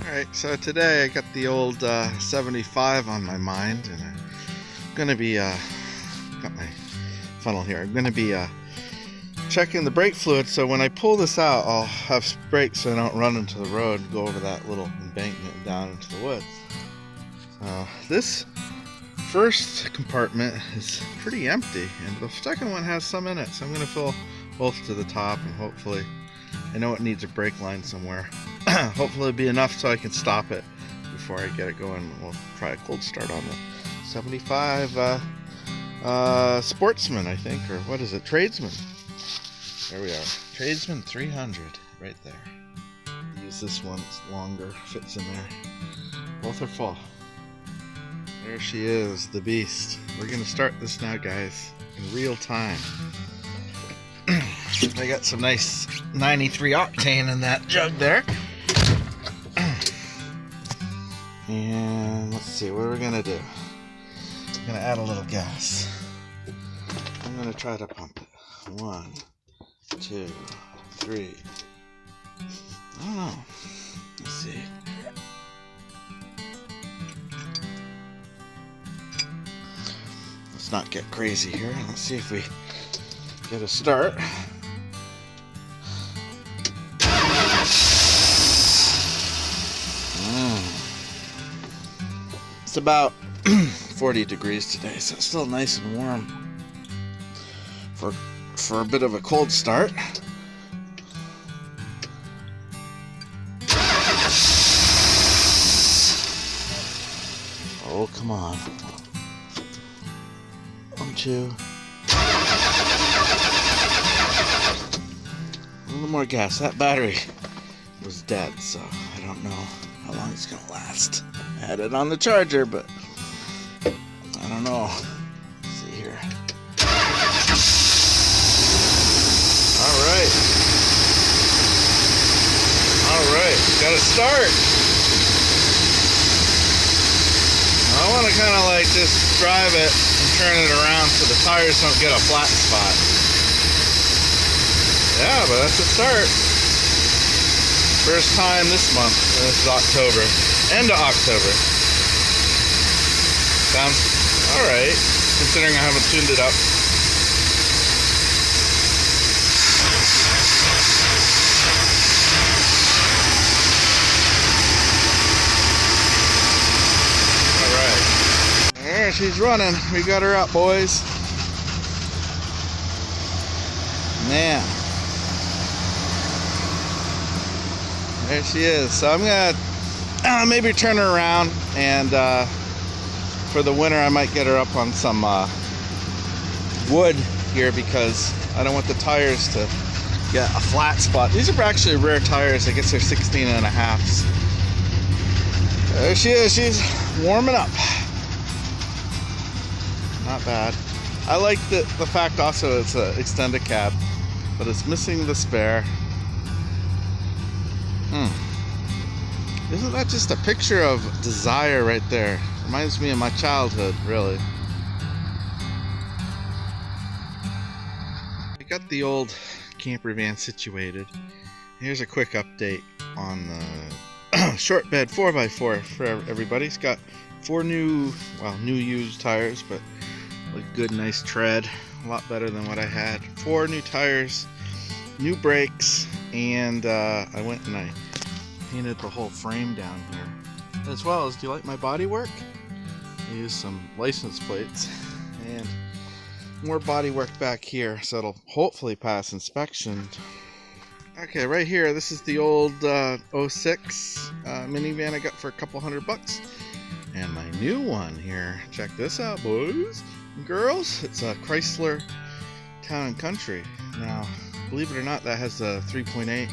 Alright, so today I got the old 75 on my mind, and I'm gonna be, got my funnel here, I'm gonna be checking the brake fluid, so when I pull this out, I'll have brakes so I don't run into the road and go over that little embankment down into the woods. So this first compartment is pretty empty, and the second one has some in it, so I'm gonna fill both to the top, and hopefully, I know it needs a brake line somewhere. Hopefully it'll be enough so I can stop it before I get it going. We'll try a cold start on the 75 Sportsman, I think, or what is it, Tradesman. There we are, Tradesman 300, right there. Use this one, it's longer, fits in there. Both are full. There she is, the beast. We're gonna start this now, guys, in real time. I got some nice 93 octane in that jug there. And let's see, what are we gonna do? I'm gonna add a little gas. I'm gonna try to pump it. 1, 2, 3. I don't know. Let's see. Let's not get crazy here. Let's see if we get a start. It's about 40 degrees today, so it's still nice and warm for a bit of a cold start. Oh, come on. 1, 2. A little more gas. That battery was dead, so I don't know how long it's gonna last. I had it on the charger, but I don't know. Let's see here. Alright. Alright, gotta start. I want to kind of like just drive it and turn it around so the tires don't get a flat spot. Yeah, but that's a start. First time this month. This is October. End of October. Sounds alright, considering I haven't tuned it up. Alright. There she's running. We got her up, boys. Man. There she is. So I'm gonna maybe turn her around, and for the winter I might get her up on some wood here, because I don't want the tires to get a flat spot. These are actually rare tires. I guess they're 16.5s. There she is. She's warming up. Not bad. I like the fact also it's an extended cab, but it's missing the spare. Isn't that just a picture of desire right there? Reminds me of my childhood, really. I got the old camper van situated. Here's a quick update on the short bed 4x4 for everybody. It's got 4 new used tires, but like good, nice tread. A lot better than what I had. 4 new tires, new brakes, and I went and I painted the whole frame down here, as well as, do you like my body work? I used some license plates and more body work back here, so it'll hopefully pass inspection. Okay, right here, this is the old 06 minivan I got for a couple $100, and my new one here, check this out, boys and girls. It's a Chrysler Town & Country. Now, believe it or not, that has a 3.8.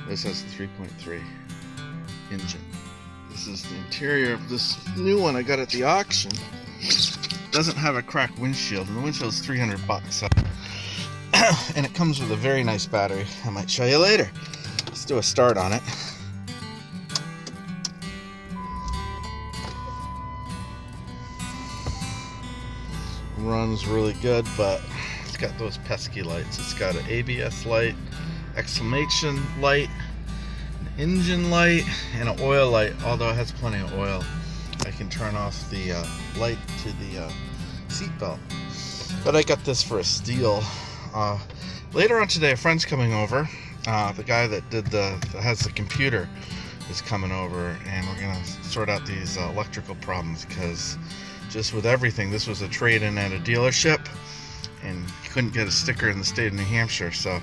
This has the 3.3 engine. This is the interior of this new one I got at the auction. Doesn't have a cracked windshield, and the windshield is $300. So and it comes with a very nice battery. I might show you later. Let's do a start on it. Runs really good, but it's got those pesky lights. It's got an ABS light, exclamation light, engine light and an oil light, although it has plenty of oil. I can turn off the light to the seat belt. But I got this for a steal. Later on today, a friend's coming over. The guy that has the computer is coming over, and we're gonna sort out these electrical problems, because just with everything, this was a trade-in at a dealership, and you couldn't get a sticker in the state of New Hampshire. So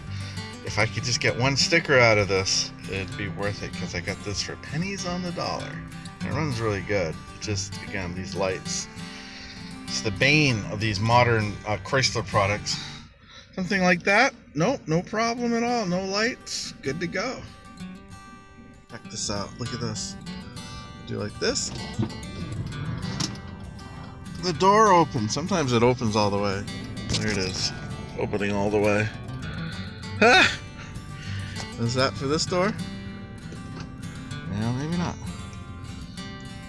if I could just get one sticker out of this, it'd be worth it, because I got this for pennies on the dollar. And it runs really good. Just, again, these lights. It's the bane of these modern Chrysler products. Something like that, nope, no problem at all. No lights, good to go. Check this out, look at this. Do like this. The door opens. Sometimes it opens all the way. There it is, opening all the way. Ah! Is that for this door? Yeah, maybe not.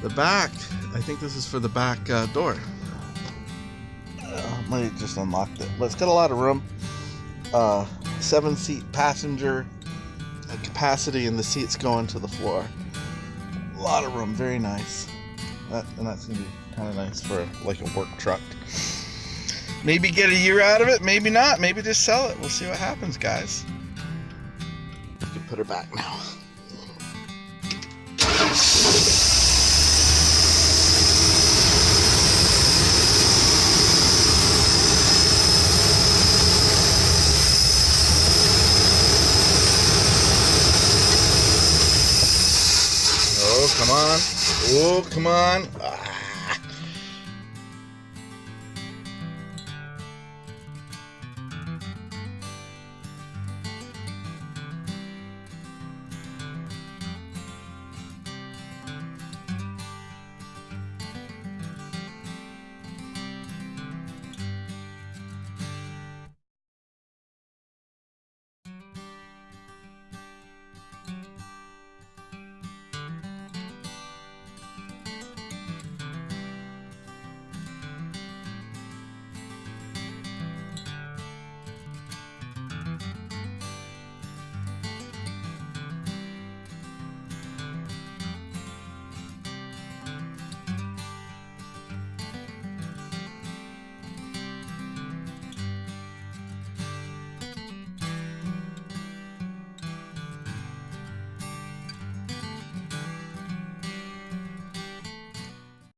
The back, I think this is for the back door. Might just unlocked it, but it's got a lot of room. 7-seat passenger capacity, and the seats go into the floor. A lot of room, very nice. And that's gonna be kind of nice for like a work truck. Maybe get a year out of it, maybe not. Maybe just sell it. We'll see what happens, guys. You can put her back now. Oh, come on. Oh, come on. Ah.